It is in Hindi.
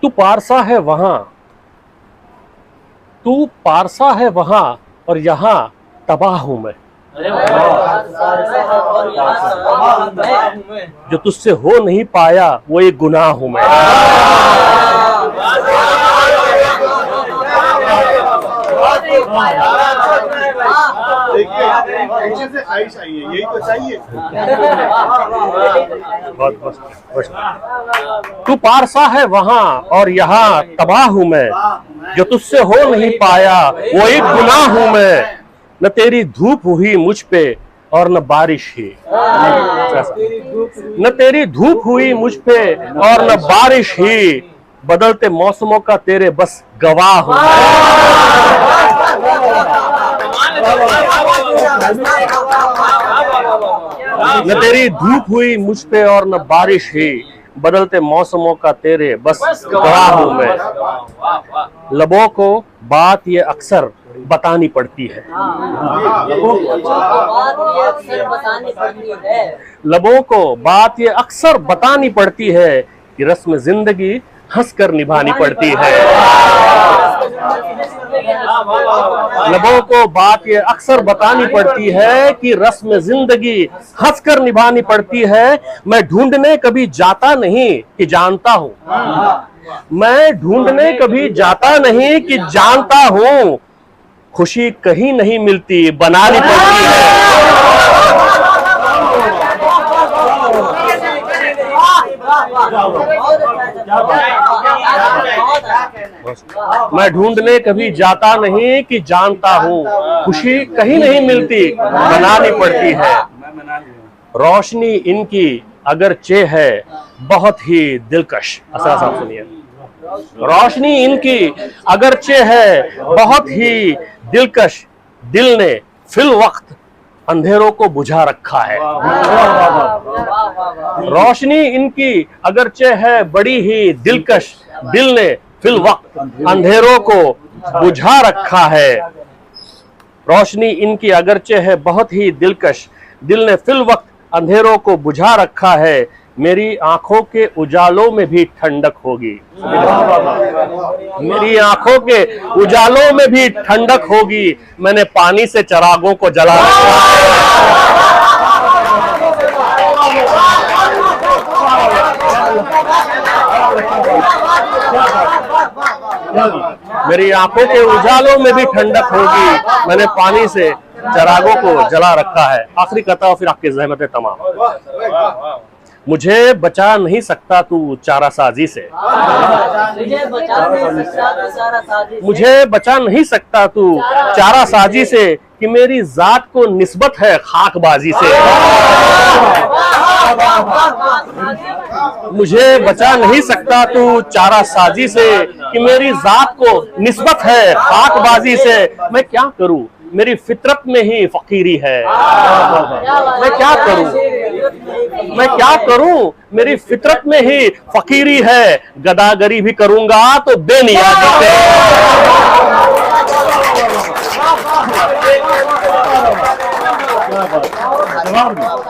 तू पारसा है वहां, तू पारसा है वहां और यहाँ तबाह हूं मैं। जो तुझसे हो नहीं पाया वो एक गुनाह हूं मैं। अच्छे से आइश आई है, यही तो चाहिए। तू पारसा है वहां और यहाँ तबाह हूं मैं। जो तुझसे हो नहीं पाया वो एक गुनाह हूं मैं। न तेरी धूप हुई मुझ पे और न बारिश ही, न तेरी धूप हुई मुझ पे और न बारिश ही। बदलते मौसमों का तेरे बस गवाह हूं न तेरी धूप हुई मुझ पे और न बारिश ही। बदलते मौसमों का तेरे बस गवाह हूं मैं। लबों को बात ये अक्सर बतानी पड़ती है, लबों को बात ये अक्सर बतानी पड़ती है कि रस्म जिंदगी हंसकर निभानी पड़ती है। लबों को बात ये अक्सर बतानी पड़ती है कि रस्म जिंदगी हंसकर निभानी पड़ती है। मैं ढूंढने कभी जाता नहीं कि जानता हूं, मैं ढूंढने कभी जाता नहीं कि जानता हूं। खुशी कहीं नहीं मिलती बनानी पड़ती है। मैं ढूंढने कभी जाता नहीं कि जानता हूँ, खुशी कहीं नहीं मिलती बनानी पड़ती है। रोशनी इनकी अगरचे है बहुत ही दिलकश। असा साहब सुनिए, रोशनी इनकी अगरचे है बहुत ही दिलकश। दिल ने फिल वक्त अंधेरों को बुझा रखा है। रोशनी इनकी अगरचे है बड़ी ही दिलकश। दिल ने फिल वक्त अंधेरों को बुझा रखा है। रोशनी इनकी अगरचे है बहुत ही दिलकश। दिल ने फिल वक्त अंधेरों को बुझा रखा है। मेरी आंखों के उजालों में भी ठंडक होगी, मेरी आंखों के उजालों में भी ठंडक होगी। मैंने पानी से चिरागों को जला मेरी आंखों के उजालों में भी ठंडक होगी। मैंने पानी से चिरागों को जला रखा है। आखिरी कथा और फिर आपकी ज़हमतें तमाम। मुझे बचा नहीं सकता तू चारा साजी से, मुझे बचा नहीं सकता तू चारा साजी से। कि मेरी जात को निस्बत है खाकबाजी से, मुझे बचा नहीं सकता तू चारा साजी से। कि मेरी जात को निस्बत है खाकबाजी से। मैं क्या करूं मेरी फितरत में ही फकीरी है। मैं क्या करूं, मैं क्या करूं मेरी फितरत में ही फकीरी है। गदागरी भी करूंगा तो बेनियाजी से। क्या बात।